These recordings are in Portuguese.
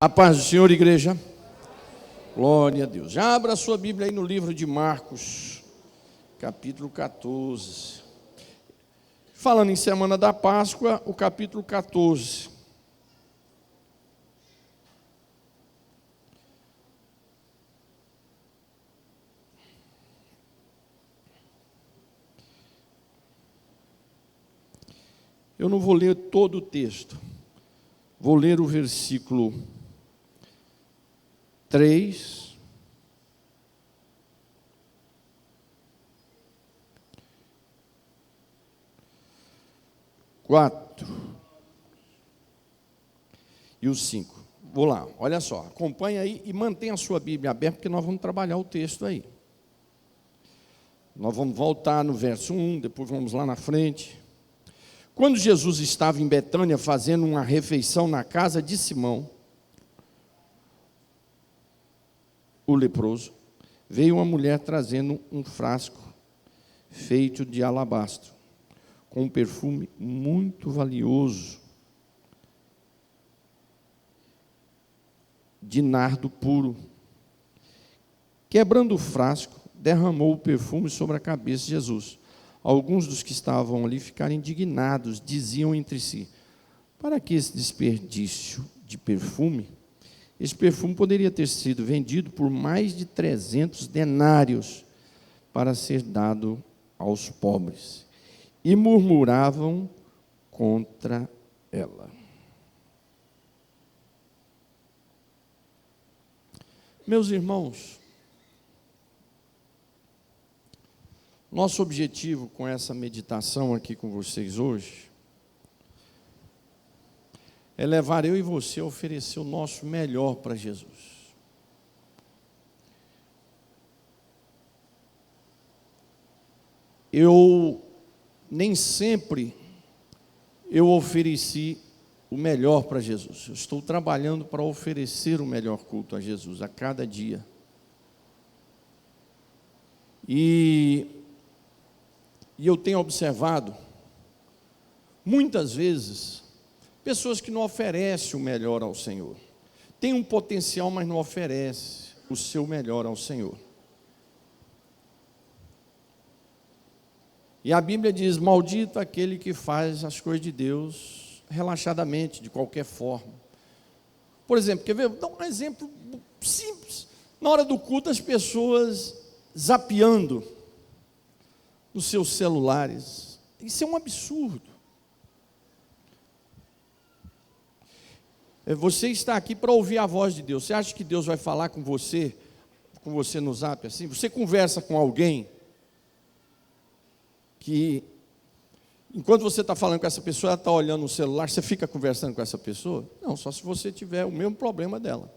A paz do Senhor, igreja. Glória a Deus. Já abra a sua Bíblia aí no livro de Marcos, capítulo 14. Falando em Semana da Páscoa, o capítulo 14. Eu não vou ler todo o texto. Vou ler o versículo 3, 4 e o 5. Vou lá, olha só, acompanha aí e mantenha a sua Bíblia aberta, porque nós vamos trabalhar o texto aí. Nós vamos voltar no verso 1, depois vamos lá na frente. Quando Jesus estava em Betânia fazendo uma refeição na casa de Simão, o leproso, veio uma mulher trazendo um frasco feito de alabastro, com um perfume muito valioso, de nardo puro. Quebrando o frasco, derramou o perfume sobre a cabeça de Jesus. Alguns dos que estavam ali ficaram indignados, diziam entre si: para que esse desperdício de perfume? Esse perfume poderia ter sido vendido por mais de 300 denários para ser dado aos pobres. E murmuravam contra ela. Meus irmãos, nosso objetivo com essa meditação aqui com vocês hoje é levar eu e você a oferecer o nosso melhor para Jesus. Nem sempre eu ofereci o melhor para Jesus. Eu estou trabalhando para oferecer o melhor culto a Jesus a cada dia. E eu tenho observado, muitas vezes, pessoas que não oferecem o melhor ao Senhor. Tem um potencial, mas não oferece o seu melhor ao Senhor. E a Bíblia diz: maldito aquele que faz as coisas de Deus relaxadamente, de qualquer forma. Por exemplo, quer ver? Vou dar um exemplo simples. Na hora do culto, as pessoas zapeando nos seus celulares. Isso é um absurdo. Você está aqui para ouvir a voz de Deus. Você acha que Deus vai falar com você no zap assim? Você conversa com alguém que, enquanto você está falando com essa pessoa, ela está olhando no celular, você fica conversando com essa pessoa? Não, só se você tiver o mesmo problema dela.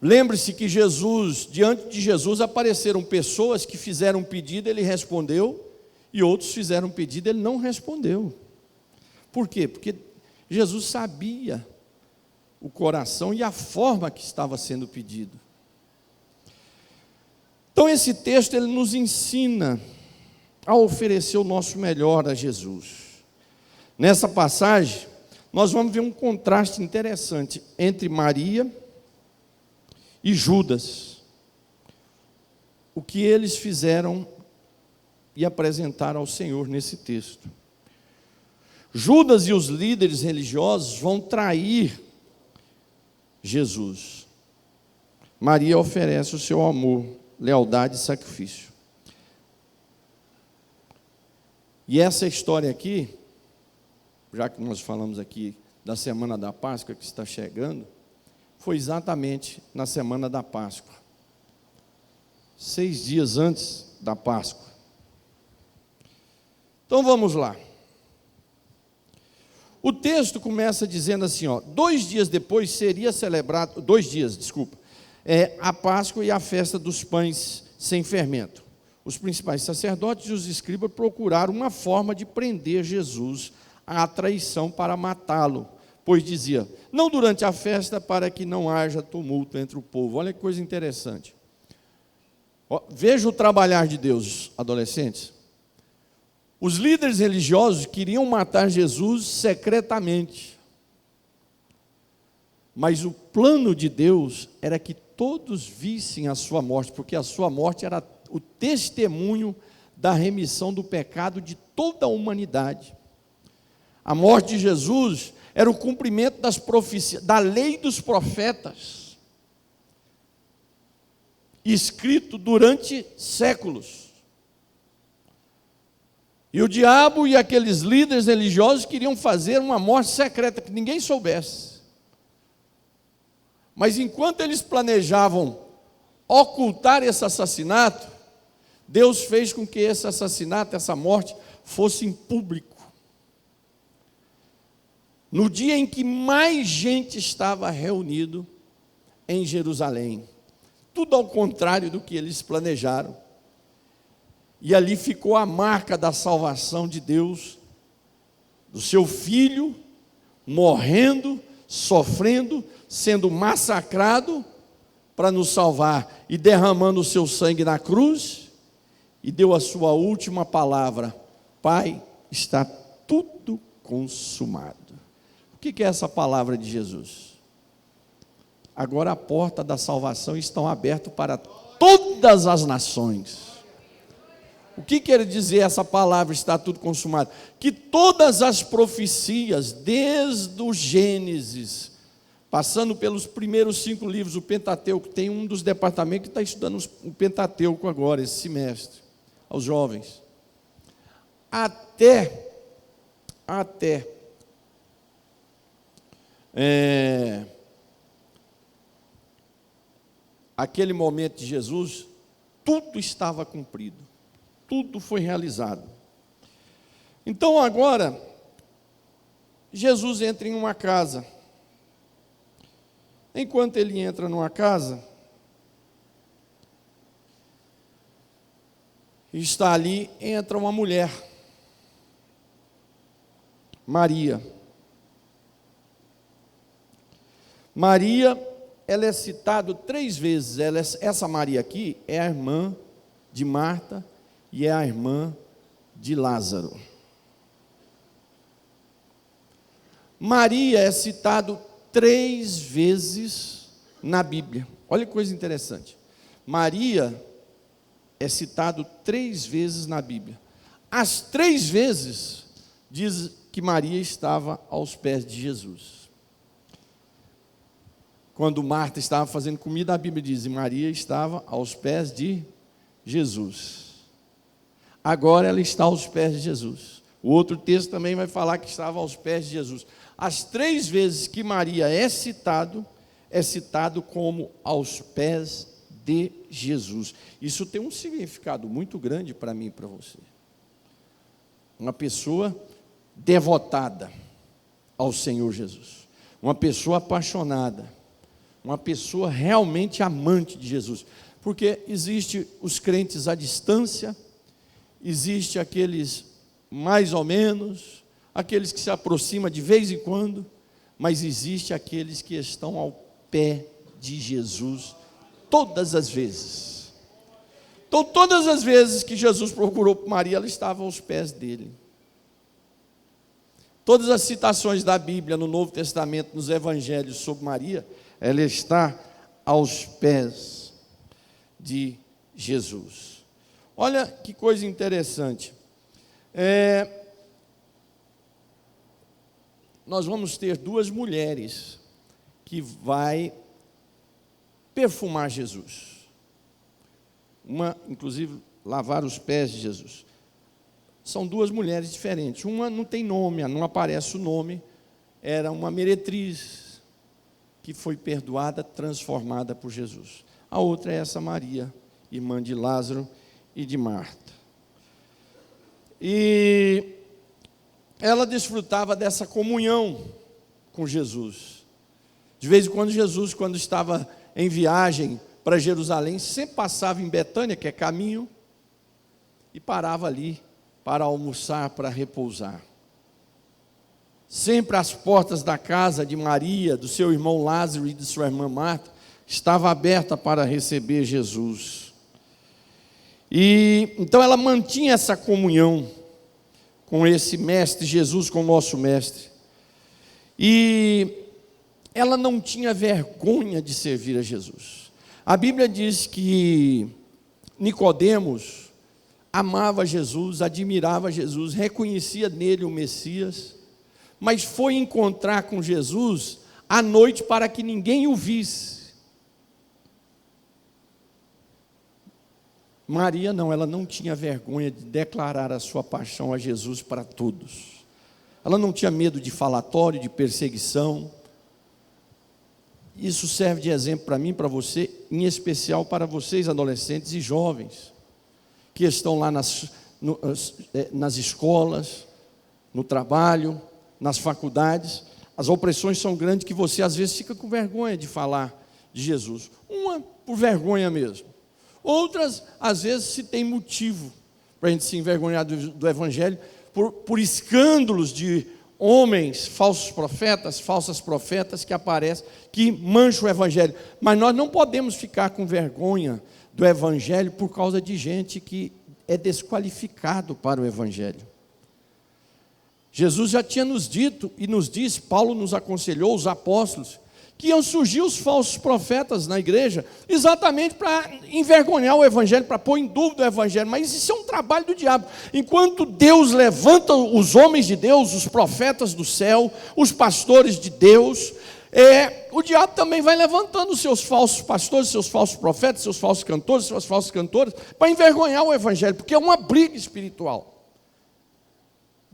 Lembre-se que diante de Jesus apareceram pessoas que fizeram um pedido, ele respondeu, e outros fizeram um pedido, ele não respondeu. Por quê? Porque Jesus sabia o coração e a forma que estava sendo pedido. Então esse texto ele nos ensina a oferecer o nosso melhor a Jesus. Nessa passagem, nós vamos ver um contraste interessante entre Maria e Judas, o que eles fizeram e apresentaram ao Senhor nesse texto. Judas e os líderes religiosos vão trair Jesus. Maria oferece o seu amor, lealdade e sacrifício. E essa história aqui, já que nós falamos aqui da Semana da Páscoa que está chegando, foi exatamente na Semana da Páscoa, 6 dias antes da Páscoa. Então vamos lá. O texto começa dizendo assim, 2 dias depois seria celebrado, 2 dias, desculpa, a Páscoa e a festa dos pães sem fermento. Os principais sacerdotes e os escribas procuraram uma forma de prender Jesus à traição para matá-lo, pois dizia: não durante a festa, para que não haja tumulto entre o povo. Olha que coisa interessante. Veja o trabalhar de Deus, adolescentes. Os líderes religiosos queriam matar Jesus secretamente. Mas o plano de Deus era que todos vissem a sua morte, porque a sua morte era o testemunho da remissão do pecado de toda a humanidade. A morte de Jesus era o cumprimento das profecias, da lei dos profetas, escrito durante séculos. E o diabo e aqueles líderes religiosos queriam fazer uma morte secreta, que ninguém soubesse. Mas enquanto eles planejavam ocultar esse assassinato, Deus fez com que esse assassinato, essa morte, fosse em público. No dia em que mais gente estava reunido em Jerusalém. Tudo ao contrário do que eles planejaram. E ali ficou a marca da salvação de Deus, do seu filho, morrendo, sofrendo, sendo massacrado para nos salvar e derramando o seu sangue na cruz, e deu a sua última palavra: Pai, está tudo consumado. O que é essa palavra de Jesus? Agora a porta da salvação está aberta para todas as nações. O que quer dizer essa palavra, está tudo consumado? Que todas as profecias, desde o Gênesis, passando pelos primeiros 5 livros, o Pentateuco, tem um dos departamentos que está estudando o Pentateuco agora, esse semestre, aos jovens. Até aquele momento de Jesus, tudo estava cumprido, tudo foi realizado. Então agora, Jesus entra em uma casa. Enquanto ele entra numa casa, está ali, entra uma mulher, Maria. Maria, ela é citada 3 vezes. Essa Maria aqui é a irmã de Marta e é a irmã de Lázaro. Maria é citado 3 vezes na Bíblia. Olha que coisa interessante. Maria é citado 3 vezes na Bíblia. As 3 vezes diz que Maria estava aos pés de Jesus. Quando Marta estava fazendo comida, a Bíblia diz: Maria estava aos pés de Jesus. Agora ela está aos pés de Jesus. O outro texto também vai falar que estava aos pés de Jesus. As 3 vezes que Maria é citado como aos pés de Jesus. Isso tem um significado muito grande para mim e para você. Uma pessoa devotada ao Senhor Jesus. Uma pessoa apaixonada. Uma pessoa realmente amante de Jesus. Porque existe os crentes à distância, existe aqueles mais ou menos, aqueles que se aproximam de vez em quando, mas existe aqueles que estão ao pé de Jesus todas as vezes. Então, todas as vezes que Jesus procurou por Maria, ela estava aos pés dele. Todas as citações da Bíblia no Novo Testamento, nos Evangelhos sobre Maria, ela está aos pés de Jesus. Olha que coisa interessante. Nós vamos ter 2 mulheres que vai perfumar Jesus. Uma, inclusive, lavar os pés de Jesus. São 2 mulheres diferentes. Uma não tem nome, não aparece o nome. Era uma meretriz que foi perdoada, transformada por Jesus. A outra é essa Maria, irmã de Lázaro e de Marta. E ela desfrutava dessa comunhão com Jesus. De vez em quando Jesus, quando estava em viagem para Jerusalém, sempre passava em Betânia, que é caminho, e parava ali para almoçar, para repousar. Sempre as portas da casa de Maria, do seu irmão Lázaro e de sua irmã Marta, estava aberta para receber Jesus. E então ela mantinha essa comunhão. com esse mestre, Jesus com o nosso mestre. E ela não tinha vergonha de servir a Jesus. A Bíblia diz que Nicodemos amava Jesus, admirava Jesus, reconhecia nele o Messias, mas foi encontrar com Jesus à noite para que ninguém o visse. Maria não, ela não tinha vergonha de declarar a sua paixão a Jesus para todos. Ela não tinha medo de falatório, de perseguição. Isso serve de exemplo para mim, para você, em especial para vocês adolescentes e jovens, que estão lá nas escolas, no trabalho, nas faculdades. As opressões são grandes que você às vezes fica com vergonha de falar de Jesus. Uma, por vergonha mesmo. Outras, às vezes, se tem motivo para a gente se envergonhar do Evangelho, por escândalos de homens, falsos profetas, falsas profetas que aparecem, que mancham o Evangelho. Mas nós não podemos ficar com vergonha do Evangelho por causa de gente que é desqualificado para o Evangelho. Jesus já tinha nos dito e nos disse, Paulo nos aconselhou, os apóstolos, que iam surgir os falsos profetas na igreja, exatamente para envergonhar o Evangelho, para pôr em dúvida o Evangelho. Mas isso é um trabalho do diabo. Enquanto Deus levanta os homens de Deus, os profetas do céu, os pastores de Deus, o diabo também vai levantando os seus falsos pastores, seus falsos profetas, seus falsos cantores, suas falsas cantoras, para envergonhar o Evangelho, porque é uma briga espiritual.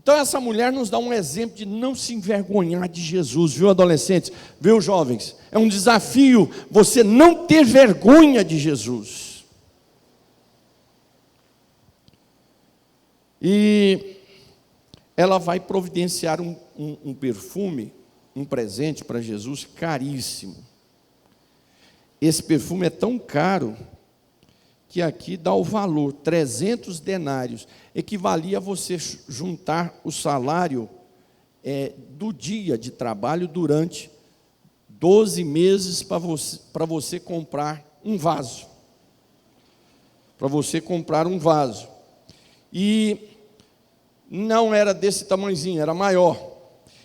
Então essa mulher nos dá um exemplo de não se envergonhar de Jesus, viu, adolescentes, viu, jovens? É um desafio você não ter vergonha de Jesus. E ela vai providenciar um perfume, um presente para Jesus caríssimo. Esse perfume é tão caro que aqui dá o valor, 300 denários, equivalia a você juntar o salário do dia de trabalho durante 12 meses para você comprar um vaso. Para você comprar um vaso. E não era desse tamanhozinho, era maior.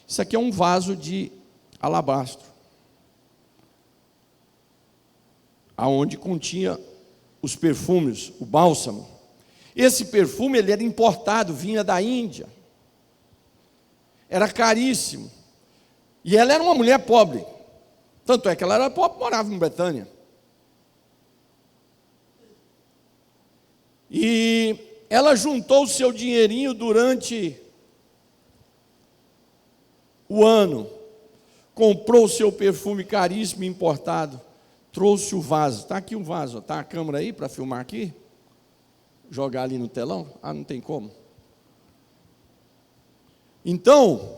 Isso aqui é um vaso de alabastro, aonde continha os perfumes, o bálsamo. Esse perfume ele era importado, vinha da Índia. Era caríssimo. E ela era uma mulher pobre. Tanto é que ela era pobre, morava em Betânia. E ela juntou o seu dinheirinho durante o ano, comprou o seu perfume caríssimo importado, trouxe o vaso. Está aqui o vaso, está a câmera aí para filmar aqui? Jogar ali no telão? Ah, não tem como. Então,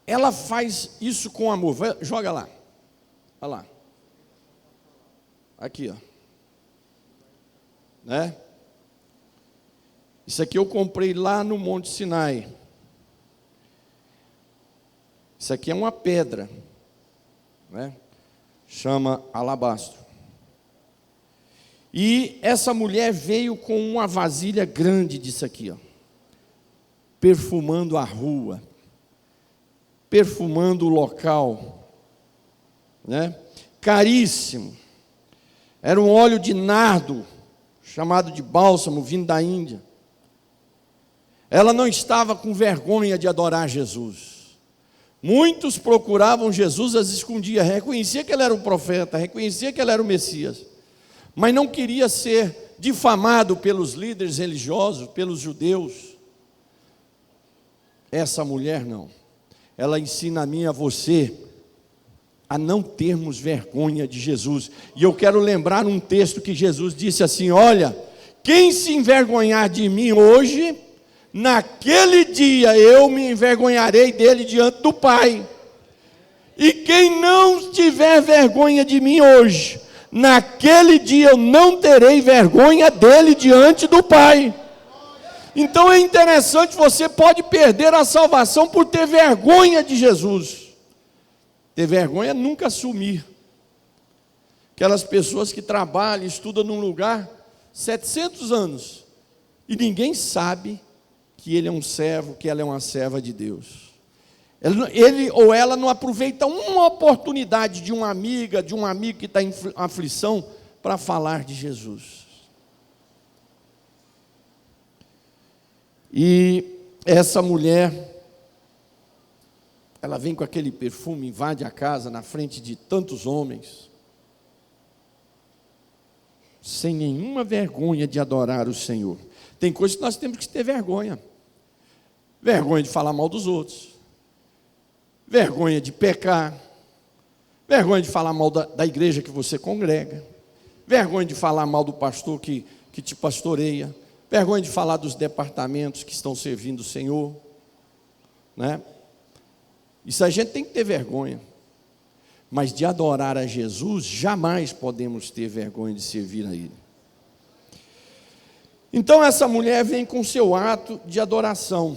ela faz isso com amor. Joga lá. Olha lá. Aqui, ó. Né? Isso aqui eu comprei lá no Monte Sinai. Isso aqui é uma pedra, né? Chama alabastro. E essa mulher veio com uma vasilha grande disso aqui, ó, perfumando a rua, perfumando o local, né? Caríssimo. Era um óleo de nardo, chamado de bálsamo, vindo da Índia. Ela não estava com vergonha de adorar Jesus. Muitos procuravam Jesus às escondidas, reconhecia que ele era um profeta, reconhecia que ele era o Messias, mas não queria ser difamado pelos líderes religiosos, pelos judeus. Essa mulher não. Ela ensina a mim e a você a não termos vergonha de Jesus. E eu quero lembrar um texto que Jesus disse assim: olha, quem se envergonhar de mim hoje, naquele dia eu me envergonharei dele diante do Pai. E quem não tiver vergonha de mim hoje, naquele dia eu não terei vergonha dele diante do Pai. Então é interessante, você pode perder a salvação por ter vergonha de Jesus. Ter vergonha é nunca assumir. Aquelas pessoas que trabalham, estudam num lugar, 700 anos, e ninguém sabe que ele é um servo, que ela é uma serva de Deus. Ele ou ela não aproveita uma oportunidade de uma amiga, de um amigo que está em aflição, para falar de Jesus. E essa mulher, ela vem com aquele perfume, invade a casa na frente de tantos homens, sem nenhuma vergonha de adorar o Senhor. Tem coisas que nós temos que ter vergonha. Vergonha de falar mal dos outros, vergonha de pecar, vergonha de falar mal da igreja que você congrega, vergonha de falar mal do pastor que te pastoreia, vergonha de falar dos departamentos que estão servindo o Senhor, né? Isso a gente tem que ter vergonha, mas de adorar a Jesus, jamais podemos ter vergonha de servir a Ele. Então essa mulher vem com seu ato de adoração,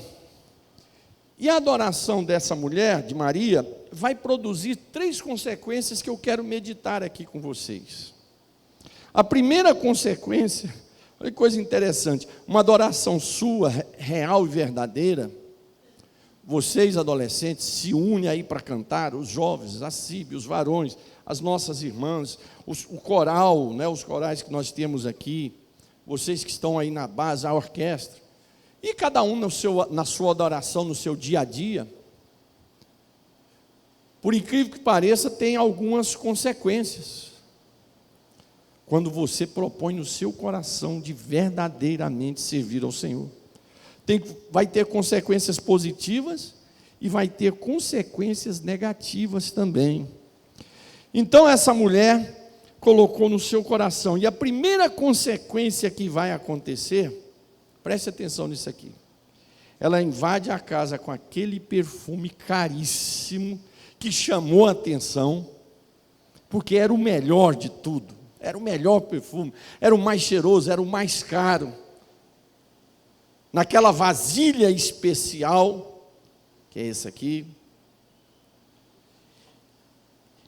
e a adoração dessa mulher, de Maria, vai produzir 3 consequências que eu quero meditar aqui com vocês. A primeira consequência, olha que coisa interessante, uma adoração sua, real e verdadeira. Vocês, adolescentes, se unem aí para cantar, os jovens, a CIB, os varões, as nossas irmãs, o coral, né, os corais que nós temos aqui, vocês que estão aí na base, a orquestra, e cada um na sua adoração, no seu dia a dia, por incrível que pareça, tem algumas consequências. Quando você propõe no seu coração de verdadeiramente servir ao Senhor. Vai ter consequências positivas e vai ter consequências negativas também. Então essa mulher colocou no seu coração, e a primeira consequência que vai acontecer, preste atenção nisso aqui, ela invade a casa com aquele perfume caríssimo, que chamou a atenção, porque era o melhor de tudo, era o melhor perfume, era o mais cheiroso, era o mais caro, naquela vasilha especial, que é esse aqui.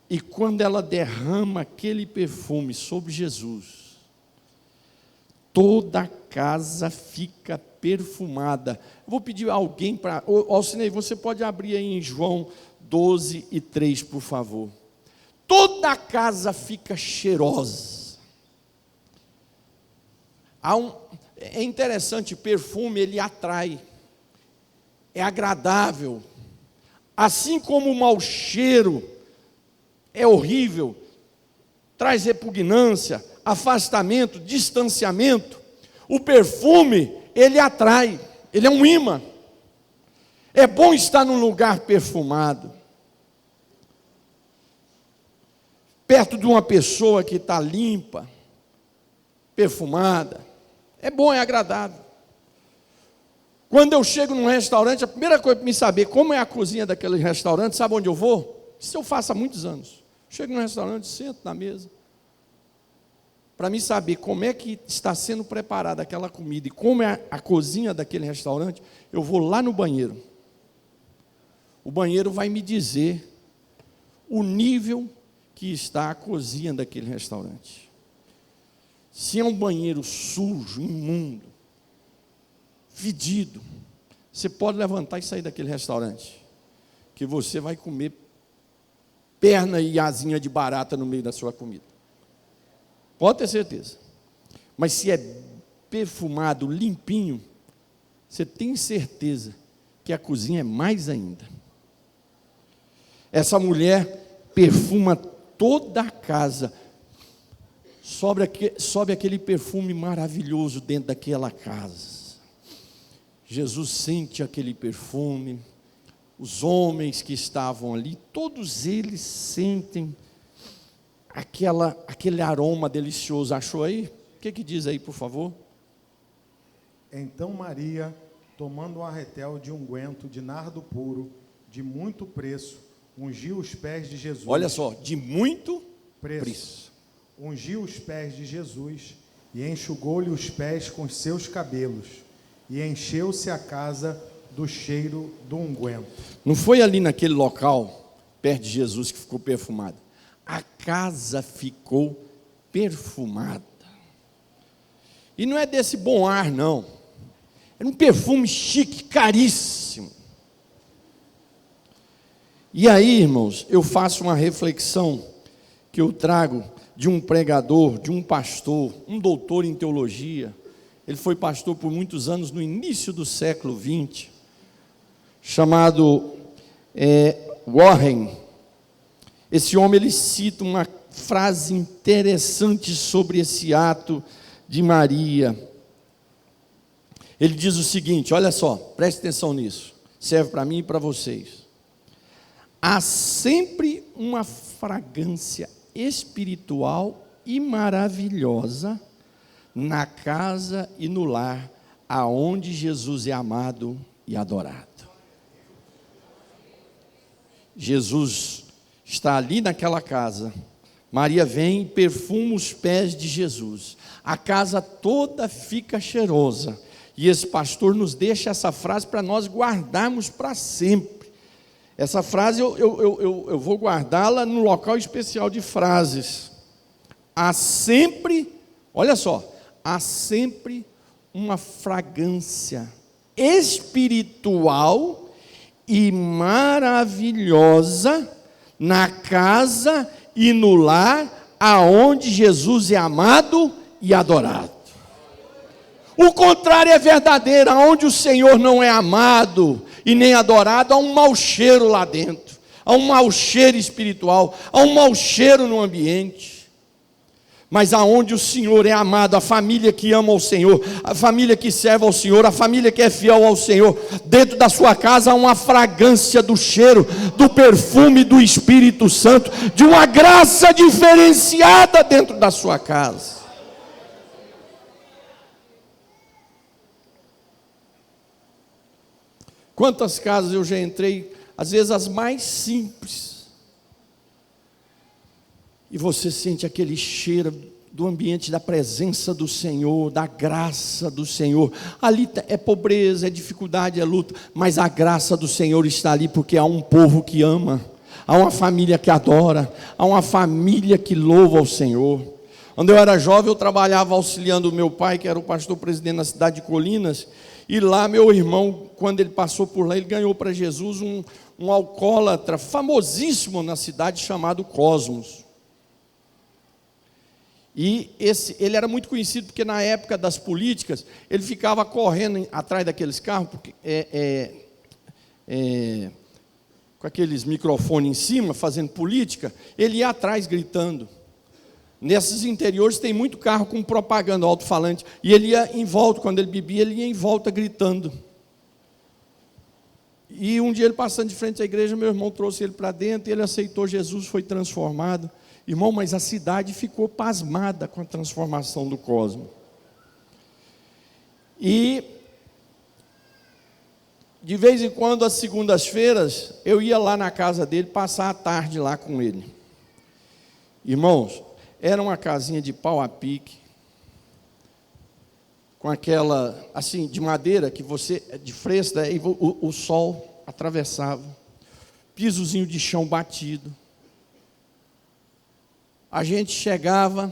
E quando ela derrama aquele perfume sobre Jesus, toda a casa fica perfumada. Eu vou pedir a alguém para... Alcinei, você pode abrir aí em João 12:3, por favor. Toda a casa fica cheirosa. É interessante, perfume, ele atrai, é agradável, assim como o mau cheiro é horrível, traz repugnância, afastamento, distanciamento, o perfume, ele atrai, ele é um imã. É bom estar num lugar perfumado, perto de uma pessoa que está limpa, perfumada. É bom, é agradável. Quando eu chego num restaurante, a primeira coisa para me saber como é a cozinha daquele restaurante, sabe onde eu vou? Isso eu faço há muitos anos. Chego num restaurante, sento na mesa, para me saber como é que está sendo preparada aquela comida e como é a cozinha daquele restaurante, eu vou lá no banheiro. O banheiro vai me dizer o nível que está a cozinha daquele restaurante. Se é um banheiro sujo, imundo, fedido, você pode levantar e sair daquele restaurante, que você vai comer perna e asinha de barata no meio da sua comida. Pode ter certeza. Mas se é perfumado, limpinho, você tem certeza que a cozinha é mais ainda. Essa mulher perfuma toda a casa, sobe aquele perfume maravilhoso dentro daquela casa. Jesus sente aquele perfume, os homens que estavam ali, todos eles sentem aquele aroma delicioso. Achou aí? O que diz aí, por favor? Então Maria, tomando um arretel de unguento de nardo puro, de muito preço, ungiu os pés de Jesus. Olha só, de muito preço. Ungiu os pés de Jesus e enxugou-lhe os pés com os seus cabelos, e encheu-se a casa do cheiro do unguento. Não foi ali naquele local, perto de Jesus, que ficou perfumado. A casa ficou perfumada. E não é desse bom ar, não. Era um perfume chique, caríssimo. E aí, irmãos, eu faço uma reflexão que eu trago de um pregador, de um pastor, um doutor em teologia. Ele foi pastor por muitos anos no início do século XX, chamado Warren. Esse homem, ele cita uma frase interessante sobre esse ato de Maria. Ele diz o seguinte, olha só, preste atenção nisso, serve para mim e para vocês. Há sempre uma fragrância espiritual e maravilhosa na casa e no lar, aonde Jesus é amado e adorado. Jesus está ali naquela casa, Maria vem e perfuma os pés de Jesus, a casa toda fica cheirosa, e esse pastor nos deixa essa frase para nós guardarmos para sempre. Essa frase eu vou guardá-la no local especial de frases. Há sempre, olha só, há sempre uma fragrância espiritual e maravilhosa na casa e no lar, aonde Jesus é amado e adorado. O contrário é verdadeiro, aonde o Senhor não é amado e nem adorado, há um mau cheiro lá dentro, há um mau cheiro espiritual, há um mau cheiro no ambiente. Mas aonde o Senhor é amado, a família que ama o Senhor, a família que serve ao Senhor, a família que é fiel ao Senhor, dentro da sua casa há uma fragrância do cheiro, do perfume do Espírito Santo, de uma graça diferenciada dentro da sua casa. Quantas casas eu já entrei, às vezes as mais simples, e você sente aquele cheiro do ambiente da presença do Senhor, da graça do Senhor. Ali é pobreza, é dificuldade, é luta, mas a graça do Senhor está ali, porque há um povo que ama, há uma família que adora, há uma família que louva ao Senhor. Quando eu era jovem, eu trabalhava auxiliando o meu pai, que era o pastor presidente na cidade de Colinas, e lá meu irmão, quando ele passou por lá, ele ganhou para Jesus um alcoólatra famosíssimo na cidade, chamado Cosmos. E ele era muito conhecido porque na época das políticas, ele ficava correndo atrás daqueles carros, porque, com aqueles microfones em cima, fazendo política, ele ia atrás gritando. Nesses interiores tem muito carro com propaganda, alto-falante, e ele ia em volta, quando ele bebia, ele ia em volta gritando. E um dia ele passando de frente à igreja, meu irmão trouxe ele para dentro, e ele aceitou Jesus, foi transformado. Irmão, mas a cidade ficou pasmada com a transformação do Cosmo. E de vez em quando, às segundas-feiras, eu ia lá na casa dele, passar a tarde lá com ele. Irmãos, era uma casinha de pau a pique, com aquela, assim, de madeira, que você, de fresta, e o sol atravessava, pisozinho de chão batido. A gente chegava,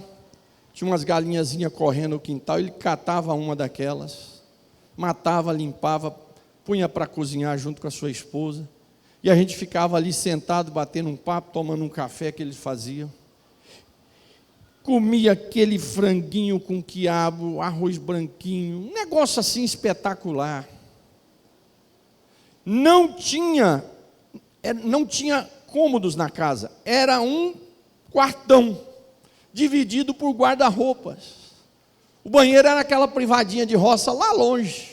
tinha umas galinhazinhas correndo no quintal, ele catava uma daquelas, matava, limpava, punha para cozinhar junto com a sua esposa, e a gente ficava ali sentado, batendo um papo, tomando um café que eles faziam. Comia aquele franguinho com quiabo, arroz branquinho, um negócio assim espetacular. Não tinha cômodos na casa, era um quartão, dividido por guarda-roupas. O banheiro era aquela privadinha de roça lá longe.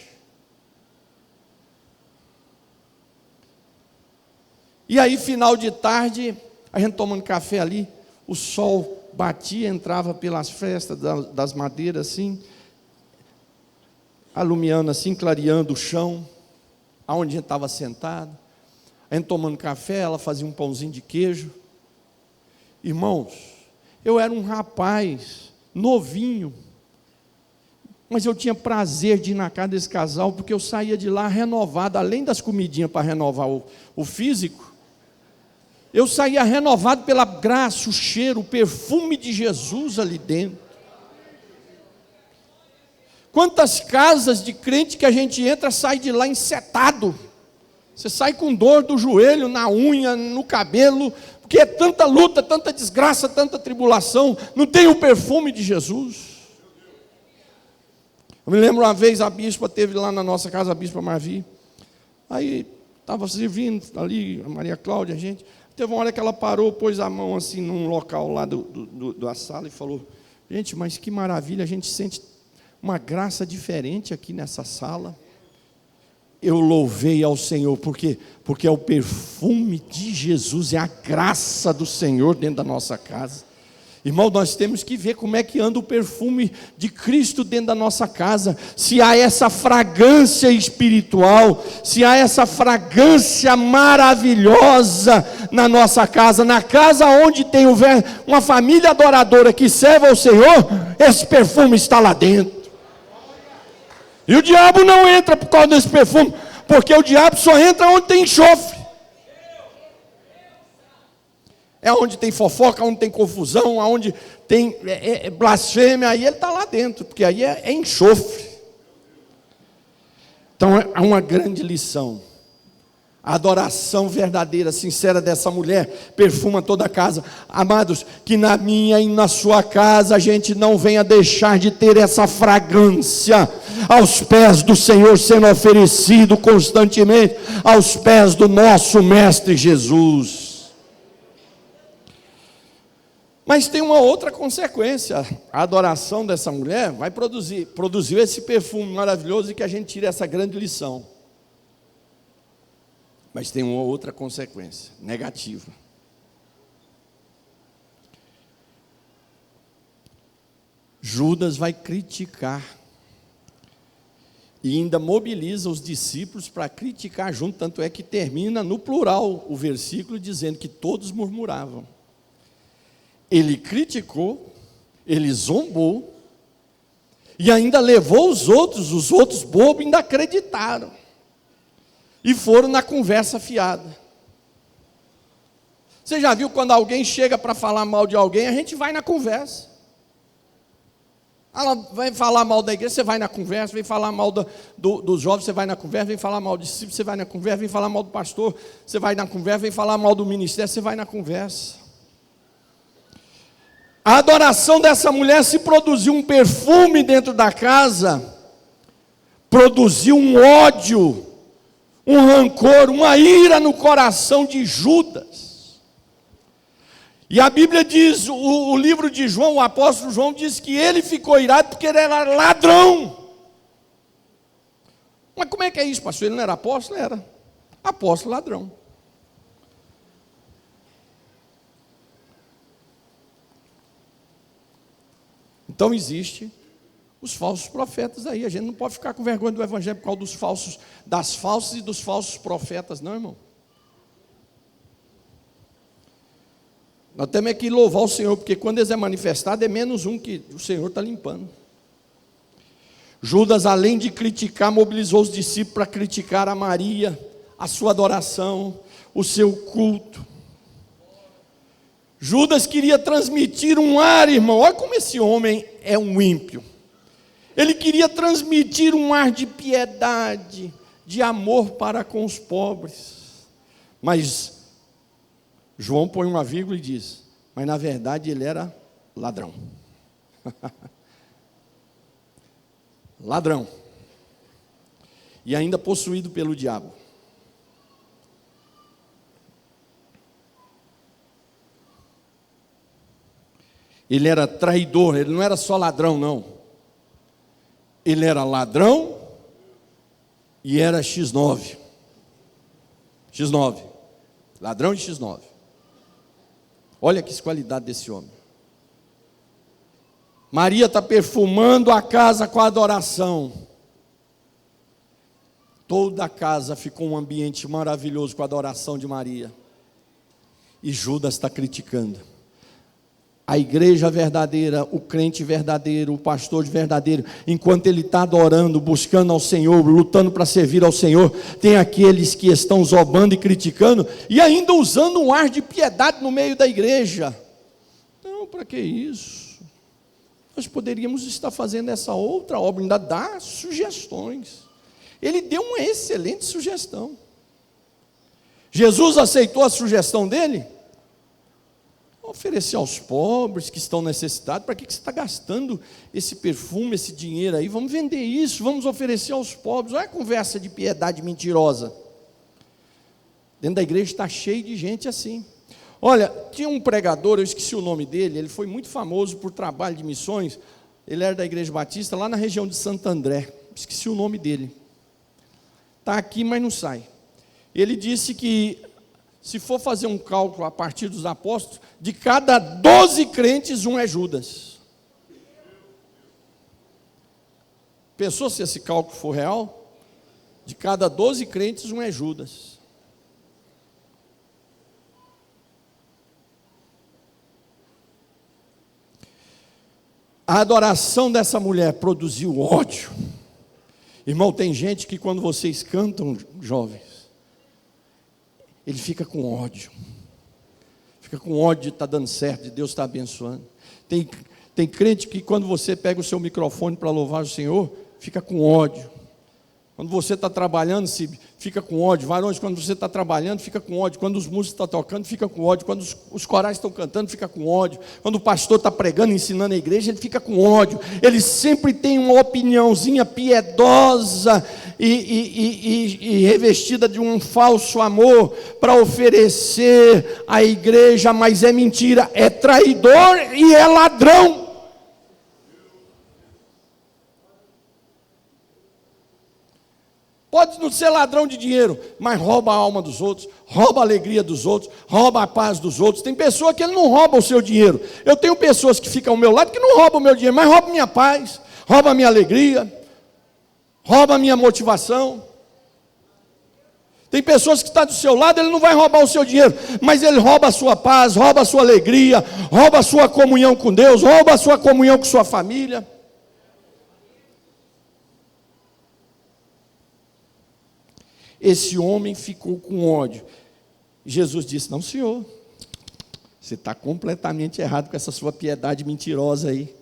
E aí, final de tarde, a gente tomando café ali, o sol batia, entrava pelas frestas das madeiras assim, alumiando assim, clareando o chão, aonde a gente estava sentado. A gente tomando café, ela fazia um pãozinho de queijo. Irmãos, eu era um rapaz novinho, mas eu tinha prazer de ir na casa desse casal, porque eu saía de lá renovado, além das comidinhas para renovar o físico, eu saía renovado pela graça, o cheiro, o perfume de Jesus ali dentro. Quantas casas de crente que a gente entra, sai de lá encetado. Você sai com dor do joelho, na unha, no cabelo, porque é tanta luta, tanta desgraça, tanta tribulação, não tem o perfume de Jesus. Eu me lembro uma vez, a bispa teve lá na nossa casa, a bispa Marvi, aí estava servindo ali, a Maria Cláudia, a gente, teve uma hora que ela parou, pôs a mão assim num local lá da sala e falou: gente, mas que maravilha, a gente sente uma graça diferente aqui nessa sala. Eu louvei ao Senhor, porque é o perfume de Jesus, é a graça do Senhor dentro da nossa casa. Irmão, nós temos que ver como é que anda o perfume de Cristo dentro da nossa casa. Se há essa fragrância espiritual, se há essa fragrância maravilhosa na nossa casa, na casa onde tem uma família adoradora que serve ao Senhor, esse perfume está lá dentro. E o diabo não entra por causa desse perfume, porque o diabo só entra onde tem enxofre. É onde tem fofoca, onde tem confusão, onde tem blasfêmia, aí ele está lá dentro, porque aí é enxofre. Então é uma grande lição. A adoração verdadeira, sincera dessa mulher perfuma toda a casa. Amados, que na minha e na sua casa a gente não venha deixar de ter essa fragrância aos pés do Senhor, sendo oferecido constantemente aos pés do nosso Mestre Jesus. Mas tem uma outra consequência. A adoração dessa mulher produziu esse perfume maravilhoso, e que a gente tira essa grande lição. Mas tem uma outra consequência negativa. Judas vai criticar e ainda mobiliza os discípulos para criticar junto, tanto é que termina no plural o versículo dizendo que todos murmuravam. Ele criticou, ele zombou e ainda levou os outros bobos ainda acreditaram. E foram na conversa fiada. Você já viu quando alguém chega para falar mal de alguém, a gente vai na conversa. Ela vai falar mal da igreja, você vai na conversa. Vem falar mal dos jovens, você vai na conversa. Vem falar mal do discípulo, você vai na conversa. Vem falar mal do pastor, você vai na conversa. Vem falar mal do ministério, você vai na conversa. A adoração dessa mulher se produziu um perfume dentro da casa, produziu um ódio, um rancor, uma ira no coração de Judas. E a Bíblia diz, o livro de João, o apóstolo João diz que ele ficou irado porque ele era ladrão. Mas como é que é isso, pastor? Ele não era apóstolo? Era apóstolo ladrão. Então existe os falsos profetas aí. A gente não pode ficar com vergonha do evangelho por causa das falsas e dos falsos profetas, não, irmão. Nós temos que louvar o Senhor, porque quando eles é manifestado, é menos um que o Senhor está limpando. Judas, além de criticar, mobilizou os discípulos para criticar a Maria, a sua adoração, o seu culto. Judas queria transmitir um ar, irmão. Olha como esse homem é um ímpio. Ele queria transmitir um ar de piedade, de amor para com os pobres. Mas João põe uma vírgula e diz: mas na verdade ele era ladrão. Ladrão. E ainda possuído pelo diabo. Ele era traidor, ele não era só ladrão, não. Ele era ladrão e era X9. X9. Ladrão de X9. Olha que qualidade desse homem. Maria está perfumando a casa com a adoração. Toda a casa ficou um ambiente maravilhoso com a adoração de Maria. E Judas está criticando. A igreja verdadeira, o crente verdadeiro, o pastor verdadeiro, enquanto ele está adorando, buscando ao Senhor, lutando para servir ao Senhor, tem aqueles que estão zombando e criticando, e ainda usando um ar de piedade no meio da igreja. Não, para que isso? nós poderíamos estar fazendo essa outra obra, ainda dá sugestões. Ele deu uma excelente sugestão. Jesus aceitou a sugestão dele? Oferecer aos pobres que estão necessitados. Para que você está gastando esse perfume, esse dinheiro aí? Vamos vender isso, vamos oferecer aos pobres. Olha a conversa de piedade mentirosa. Dentro da igreja está cheio de gente assim. Olha, tinha um pregador, eu esqueci o nome dele, ele foi muito famoso por trabalho de missões. Ele era da Igreja Batista, lá na região de Santo André. Esqueci o nome dele. Está aqui, mas não sai. Ele disse que, se for fazer um cálculo a partir dos apóstolos, de cada 12 crentes, um é Judas. Pensou se esse cálculo for real? De cada 12 crentes, um é Judas. A adoração dessa mulher produziu ódio. Irmão, tem gente que quando vocês cantam, jovens, ele fica com ódio. Fica com ódio de estar dando certo, de Deus estar abençoando. Tem crente que quando você pega o seu microfone para louvar o Senhor, fica com ódio. Quando você está trabalhando, fica com ódio. Varões, quando você está trabalhando, fica com ódio. Quando os músicos estão tocando, fica com ódio. Quando os corais estão cantando, fica com ódio. Quando o pastor está pregando, ensinando a igreja, ele fica com ódio. Ele sempre tem uma opiniãozinha piedosa e revestida de um falso amor para oferecer à igreja, mas é mentira, é traidor e é ladrão. Pode não ser ladrão de dinheiro, mas rouba a alma dos outros, rouba a alegria dos outros, rouba a paz dos outros. Tem pessoa que ele não rouba o seu dinheiro. Eu tenho pessoas que ficam ao meu lado que não roubam o meu dinheiro, mas roubam minha paz, roubam a minha alegria, roubam a minha motivação. Tem pessoas que estão do seu lado, ele não vai roubar o seu dinheiro, mas ele rouba a sua paz, rouba a sua alegria, rouba a sua comunhão com Deus, rouba a sua comunhão com sua família. Esse homem ficou com ódio. Jesus disse: não, senhor, você está completamente errado com essa sua piedade mentirosa aí.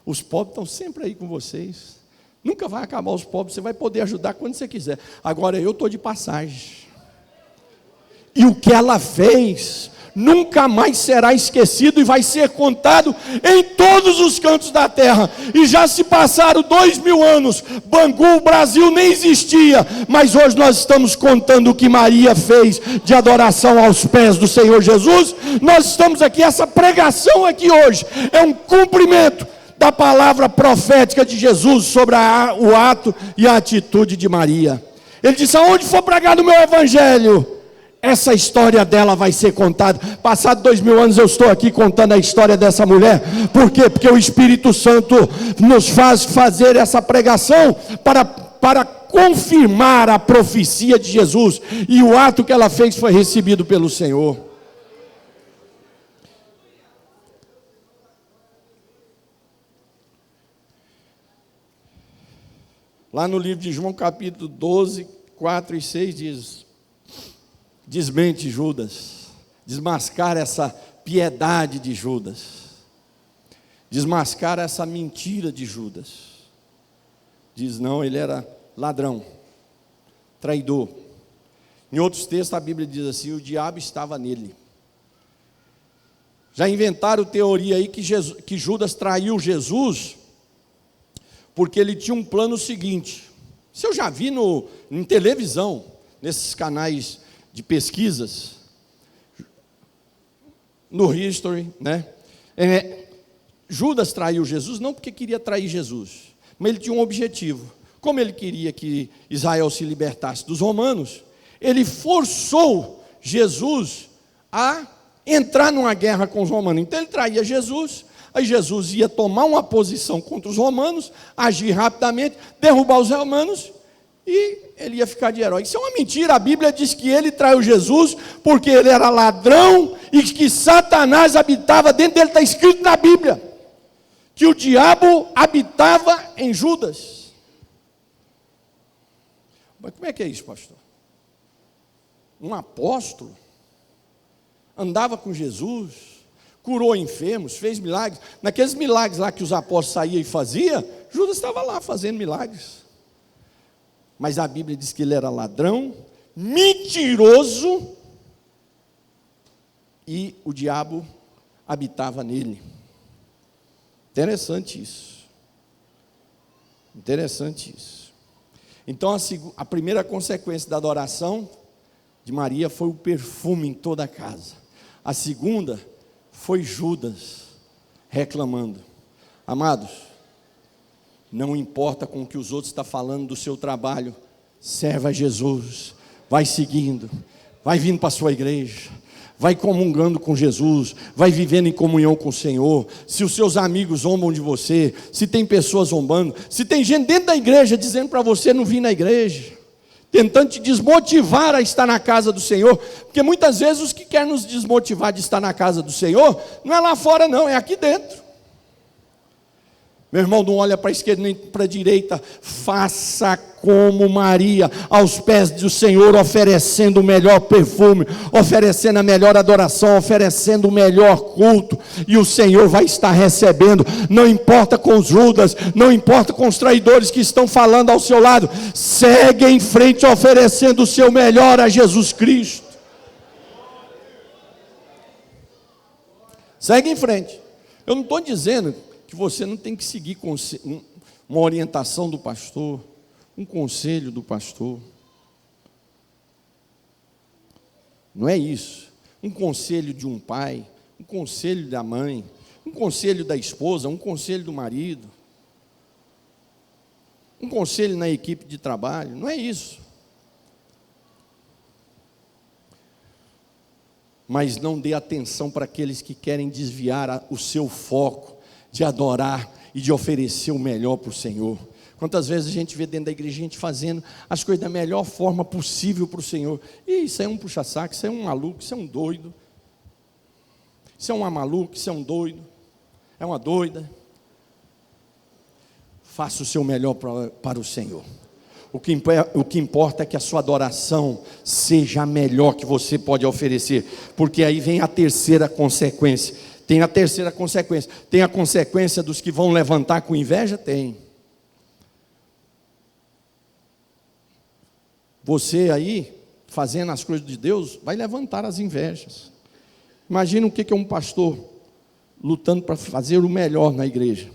Os pobres estão sempre aí com vocês. Nunca vai acabar os pobres, você vai poder ajudar quando você quiser. Agora eu estou de passagem. E o que ela fez nunca mais será esquecido e vai ser contado em todos os cantos da terra. E já se passaram 2000 anos, Bangu, o Brasil nem existia, mas hoje nós estamos contando o que Maria fez de adoração aos pés do Senhor Jesus. Nós estamos aqui, essa pregação aqui hoje é um cumprimento da palavra profética de Jesus sobre o ato e a atitude de Maria. Ele disse: aonde for pregado o meu evangelho, essa história dela vai ser contada. Passado 2000 anos eu estou aqui contando a história dessa mulher. Por quê? Porque o Espírito Santo nos faz fazer essa pregação para confirmar a profecia de Jesus. E o ato que ela fez foi recebido pelo Senhor. Lá no livro de João capítulo 12, 4 e 6 diz: desmente Judas, desmascara essa piedade de Judas, desmascara essa mentira de Judas. Diz: não, ele era ladrão, traidor. Em outros textos a Bíblia diz assim: o diabo estava nele. Já inventaram teoria aí que Judas traiu Jesus porque ele tinha um plano seguinte. Isso eu já vi em televisão, nesses canais de pesquisas, no History, né? Judas traiu Jesus não porque queria trair Jesus, mas ele tinha um objetivo. Como ele queria que Israel se libertasse dos romanos, ele forçou Jesus a entrar numa guerra com os romanos. Então ele traía Jesus, aí Jesus ia tomar uma posição contra os romanos, agir rapidamente, derrubar os romanos, e ele ia ficar de herói. Isso é uma mentira. A Bíblia diz que ele traiu Jesus porque ele era ladrão e que Satanás habitava dentro dele. Está escrito na Bíblia que o diabo habitava em Judas. Mas como é que é isso, pastor? Um apóstolo andava com Jesus, curou enfermos, fez milagres. Naqueles milagres lá que os apóstolos saíam e faziam, Judas estava lá fazendo milagres. Mas a Bíblia diz que ele era ladrão, mentiroso, e o diabo habitava nele. Interessante isso. Interessante isso. Então a primeira consequência da adoração de Maria foi o perfume em toda a casa. A segunda foi Judas reclamando. Amados, não importa com o que os outros estão falando do seu trabalho, serva a Jesus, vai seguindo, vai vindo para a sua igreja, vai comungando com Jesus, vai vivendo em comunhão com o Senhor. Se os seus amigos zombam de você, se tem pessoas zombando, se tem gente dentro da igreja dizendo para você não vir na igreja, tentando te desmotivar a estar na casa do Senhor, porque muitas vezes os que querem nos desmotivar de estar na casa do Senhor, não é lá fora não, é aqui dentro. Meu irmão, não olha para a esquerda nem para a direita, faça como Maria, aos pés do Senhor, oferecendo o melhor perfume, oferecendo a melhor adoração, oferecendo o melhor culto, e o Senhor vai estar recebendo, não importa com os Judas, não importa com os traidores que estão falando ao seu lado, segue em frente oferecendo o seu melhor a Jesus Cristo. Segue em frente. Eu não estou dizendo que você não tem que seguir uma orientação do pastor, um conselho do pastor. Não é isso. Um conselho de um pai, um conselho da mãe, um conselho da esposa, um conselho do marido, um conselho na equipe de trabalho. Não é isso. Mas não dê atenção para aqueles que querem desviar o seu foco de adorar e de oferecer o melhor para o Senhor. Quantas vezes a gente vê dentro da igreja a gente fazendo as coisas da melhor forma possível para o Senhor. E isso é um puxa-saco, isso é um maluco, isso é um doido. Isso é uma maluca, isso é um doido. É uma doida. Faça o seu melhor para o Senhor. O que importa é que a sua adoração seja a melhor que você pode oferecer. Porque aí vem a terceira consequência. Tem a terceira consequência. Tem a consequência dos que vão levantar com inveja? Tem. Você aí, fazendo as coisas de Deus, vai levantar as invejas. Imagina o que é um pastor lutando para fazer o melhor na igreja.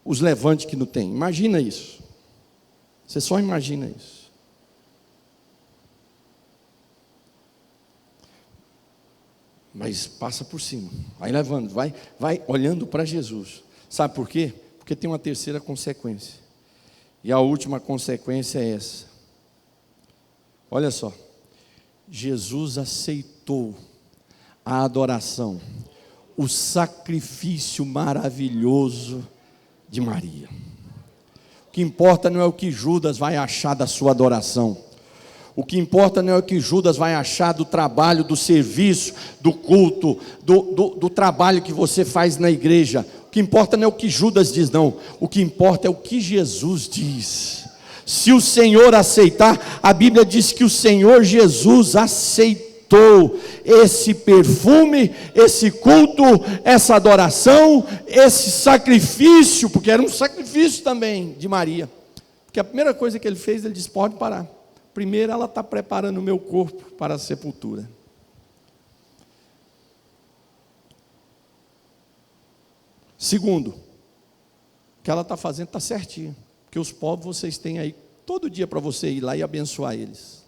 Os levantes que não tem. Imagina isso. Você só imagina isso. Mas passa por cima, vai levando, vai olhando para Jesus. Sabe por quê? Porque tem uma terceira consequência. E a última consequência é essa. Olha só. Jesus aceitou a adoração, o sacrifício maravilhoso de Maria. O que importa não é o que Judas vai achar da sua adoração. O que importa não é o que Judas vai achar do trabalho, do serviço, do culto, do trabalho que você faz na igreja. O que importa não é o que Judas diz, não. O que importa é o que Jesus diz. Se o Senhor aceitar, a Bíblia diz que o Senhor Jesus aceitou esse perfume, esse culto, essa adoração, esse sacrifício, porque era um sacrifício também de Maria. Porque a primeira coisa que ele fez, ele disse, pode parar. Primeiro, ela está preparando o meu corpo para a sepultura. Segundo, o que ela está fazendo está certinho. Porque os pobres vocês têm aí todo dia para você ir lá e abençoar eles.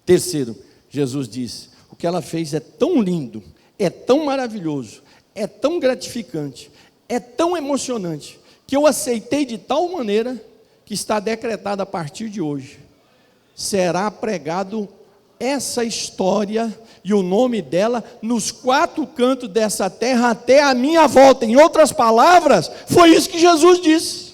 Terceiro, Jesus disse, o que ela fez é tão lindo, é tão maravilhoso, é tão gratificante, é tão emocionante, que eu aceitei de tal maneira que está decretado a partir de hoje, será pregado essa história e o nome dela nos 4 cantos dessa terra até a minha volta. Em outras palavras, foi isso que Jesus disse.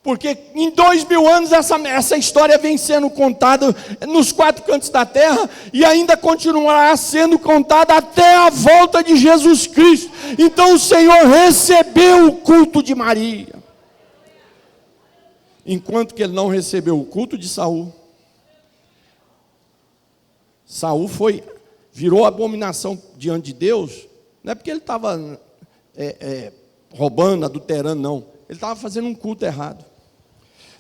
Porque em 2000 anos essa história vem sendo contada nos 4 cantos da terra e ainda continuará sendo contada até a volta de Jesus Cristo. Então o Senhor recebeu o culto de Maria. Enquanto que ele não recebeu o culto de Saul. Saul virou abominação diante de Deus, não é porque ele estava roubando, adulterando, não. Ele estava fazendo um culto errado.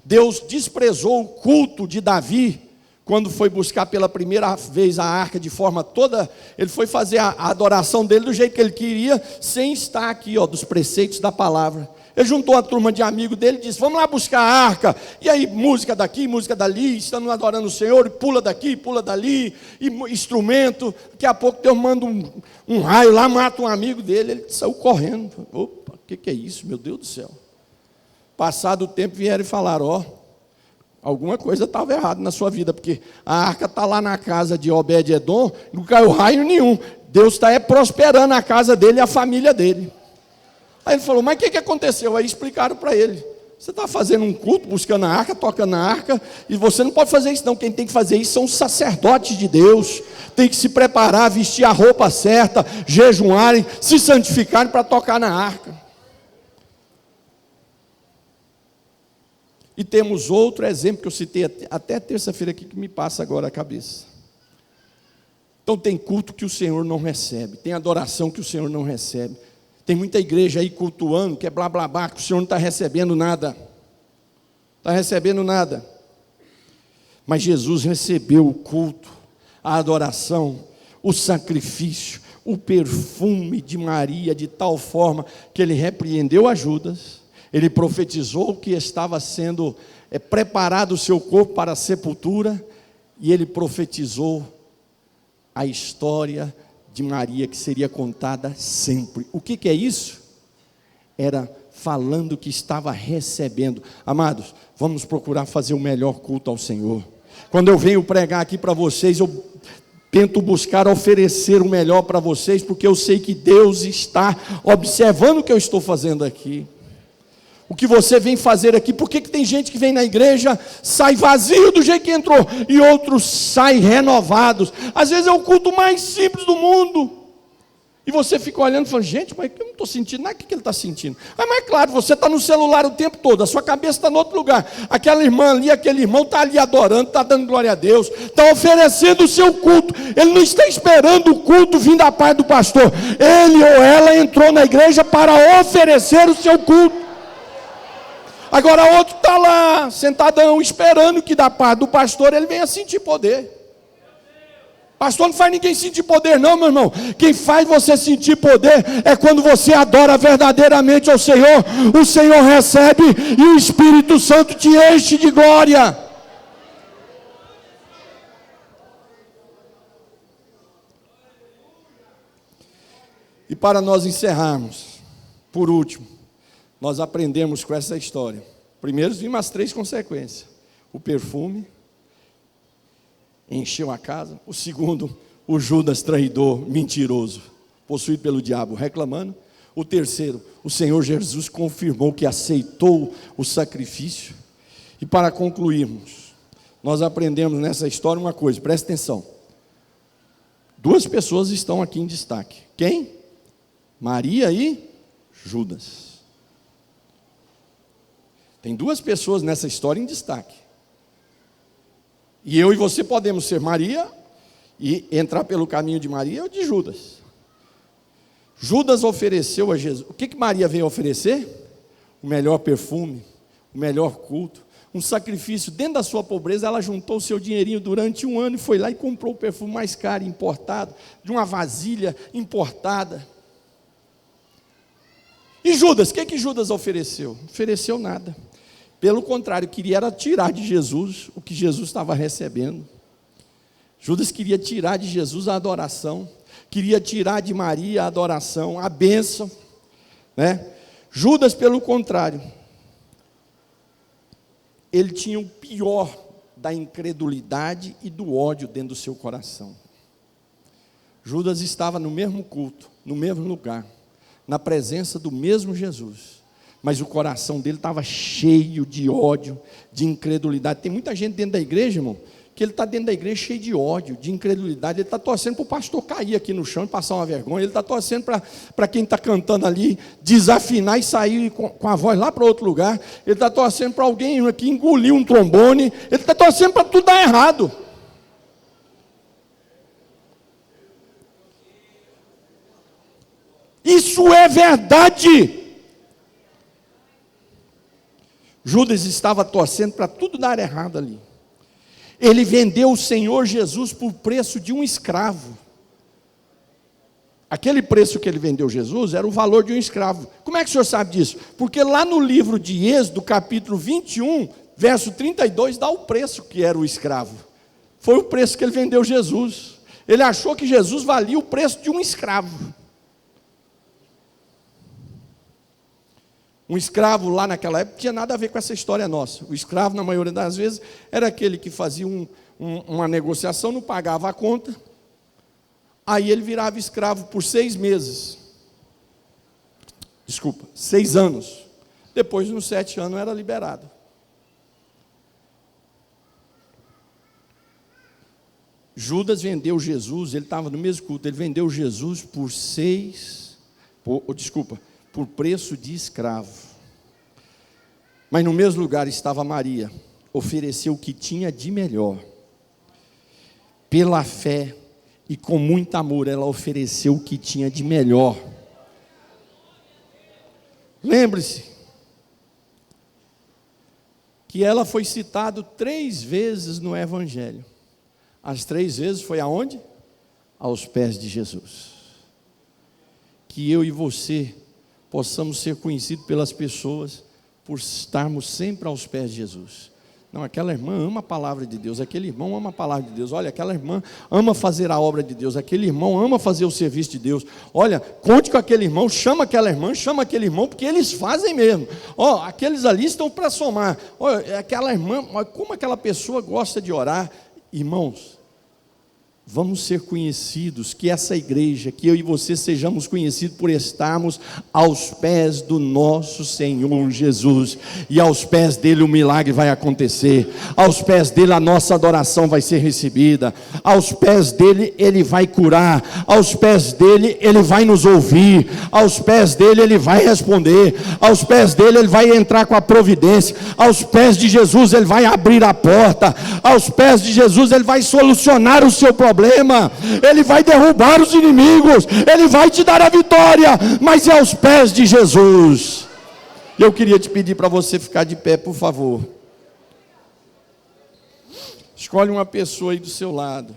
Deus desprezou o culto de Davi, quando foi buscar pela primeira vez a arca de forma toda, ele foi fazer a adoração dele do jeito que ele queria, sem estar aqui, dos preceitos da palavra. Ele juntou a turma de amigos dele e disse: vamos lá buscar a arca. E aí, música daqui, música dali, estamos adorando o Senhor, e pula daqui, pula dali, e instrumento. Daqui a pouco Deus manda um raio lá, mata um amigo dele. Ele saiu correndo. Opa, o que é isso, meu Deus do céu? Passado o tempo, vieram e falaram: alguma coisa estava errada na sua vida, porque a arca está lá na casa de Obed-Edom, não caiu raio nenhum. Deus está prosperando a casa dele e a família dele. Aí ele falou: mas o que aconteceu? Aí explicaram para ele: você está fazendo um culto, buscando a arca, tocando a arca, e você não pode fazer isso não. Quem tem que fazer isso são os sacerdotes de Deus. Tem que se preparar, vestir a roupa certa, jejuarem, se santificarem para tocar na arca. E temos outro exemplo que eu citei até terça-feira aqui, que me passa agora a cabeça. Então tem culto que o Senhor não recebe, tem adoração que o Senhor não recebe. Tem muita igreja aí cultuando, que é blá blá blá, que o Senhor não está recebendo nada. Está recebendo nada. Mas Jesus recebeu o culto, a adoração, o sacrifício, o perfume de Maria, de tal forma que ele repreendeu a Judas. Ele profetizou que estava sendo preparado o seu corpo para a sepultura, e ele profetizou a história de Maria que seria contada sempre. O que é isso? Era falando que estava recebendo. Amados, vamos procurar fazer o melhor culto ao Senhor. Quando eu venho pregar aqui para vocês, eu tento buscar oferecer o melhor para vocês, porque eu sei que Deus está observando o que eu estou fazendo aqui. O que você vem fazer aqui. Por que tem gente que vem na igreja, sai vazio do jeito que entrou, e outros saem renovados? Às vezes é o culto mais simples do mundo, e você fica olhando e falando: gente, mas eu não estou sentindo nada. O que ele está sentindo? Mas claro, você está no celular o tempo todo, a sua cabeça está em outro lugar. Aquela irmã ali, aquele irmão está ali adorando, está dando glória a Deus, está oferecendo o seu culto. Ele não está esperando o culto vir da parte do pastor. Ele ou ela entrou na igreja para oferecer o seu culto. Agora outro está lá, sentadão, esperando que da parte do pastor ele venha sentir poder. Pastor não faz ninguém sentir poder não, meu irmão. Quem faz você sentir poder é quando você adora verdadeiramente ao Senhor. O Senhor recebe e o Espírito Santo te enche de glória. E para nós encerrarmos, por último, nós aprendemos com essa história. Primeiro vimos as 3 consequências. O perfume encheu a casa. O segundo, o Judas traidor, mentiroso, possuído pelo diabo, reclamando. O terceiro, o Senhor Jesus confirmou que aceitou o sacrifício. E para concluirmos, nós aprendemos nessa história uma coisa, presta atenção. 2 pessoas estão aqui em destaque. Quem? Maria e Judas. Tem 2 pessoas nessa história em destaque. E eu e você podemos ser Maria e entrar pelo caminho de Maria ou de Judas. Judas ofereceu a Jesus. O que Maria veio oferecer? O melhor perfume, o melhor culto, um sacrifício. Dentro da sua pobreza, ela juntou o seu dinheirinho durante 1 ano e foi lá e comprou o perfume mais caro, importado, de uma vasilha importada. E Judas, o que Judas ofereceu? Ofereceu nada. Pelo contrário, queria era tirar de Jesus o que Jesus estava recebendo. Judas queria tirar de Jesus a adoração, queria tirar de Maria a adoração, a bênção, né? Judas, pelo contrário, ele tinha o pior da incredulidade e do ódio dentro do seu coração. Judas estava no mesmo culto, no mesmo lugar, na presença do mesmo Jesus, mas o coração dele estava cheio de ódio, de incredulidade. Tem muita gente dentro da igreja, irmão, que ele está dentro da igreja cheio de ódio, de incredulidade. Ele está torcendo para o pastor cair aqui no chão e passar uma vergonha. Ele está torcendo para quem está cantando ali desafinar e sair com a voz lá para outro lugar. Ele está torcendo para alguém aqui engolir um trombone. Ele está torcendo para tudo dar errado. Isso é verdade. Judas estava torcendo para tudo dar errado ali. Ele vendeu o Senhor Jesus por preço de um escravo. Aquele preço que ele vendeu Jesus era o valor de um escravo. Como é que o senhor sabe disso? Porque lá no livro de Êxodo, capítulo 21, verso 32, dá o preço que era o escravo. Foi o preço que ele vendeu Jesus. Ele achou que Jesus valia o preço de um escravo. Um escravo lá naquela época tinha nada a ver com essa história nossa. O escravo, na maioria das vezes, era aquele que fazia uma negociação, não pagava a conta, aí ele virava escravo por 6 meses. 6 anos. Depois, nos 7 anos, era liberado. Judas vendeu Jesus, ele estava no mesmo culto, ele vendeu Jesus por preço de escravo. Mas no mesmo lugar estava Maria, ofereceu o que tinha de melhor. Pela fé e com muito amor, ela ofereceu o que tinha de melhor. Lembre-se que ela foi citada 3 vezes no Evangelho. As 3 vezes foi aonde? Aos pés de Jesus. Que eu e você possamos ser conhecidos pelas pessoas por estarmos sempre aos pés de Jesus. Não, aquela irmã ama a palavra de Deus, aquele irmão ama a palavra de Deus, olha, aquela irmã ama fazer a obra de Deus, aquele irmão ama fazer o serviço de Deus, olha, conte com aquele irmão, chama aquela irmã, chama aquele irmão, porque eles fazem mesmo, aqueles ali estão para somar, aquela irmã, como aquela pessoa gosta de orar, irmãos. Vamos ser conhecidos, que essa igreja, que eu e você sejamos conhecidos por estarmos aos pés do nosso Senhor Jesus, e aos pés dele o milagre vai acontecer, aos pés dele a nossa adoração vai ser recebida, aos pés dele ele vai curar, aos pés dele ele vai nos ouvir, aos pés dele ele vai responder, aos pés dele ele vai entrar com a providência, aos pés de Jesus ele vai abrir a porta, aos pés de Jesus ele vai solucionar o seu problema, ele vai derrubar os inimigos, ele vai te dar a vitória, mas é aos pés de Jesus. Eu queria te pedir para você ficar de pé, por favor. Escolhe uma pessoa aí do seu lado.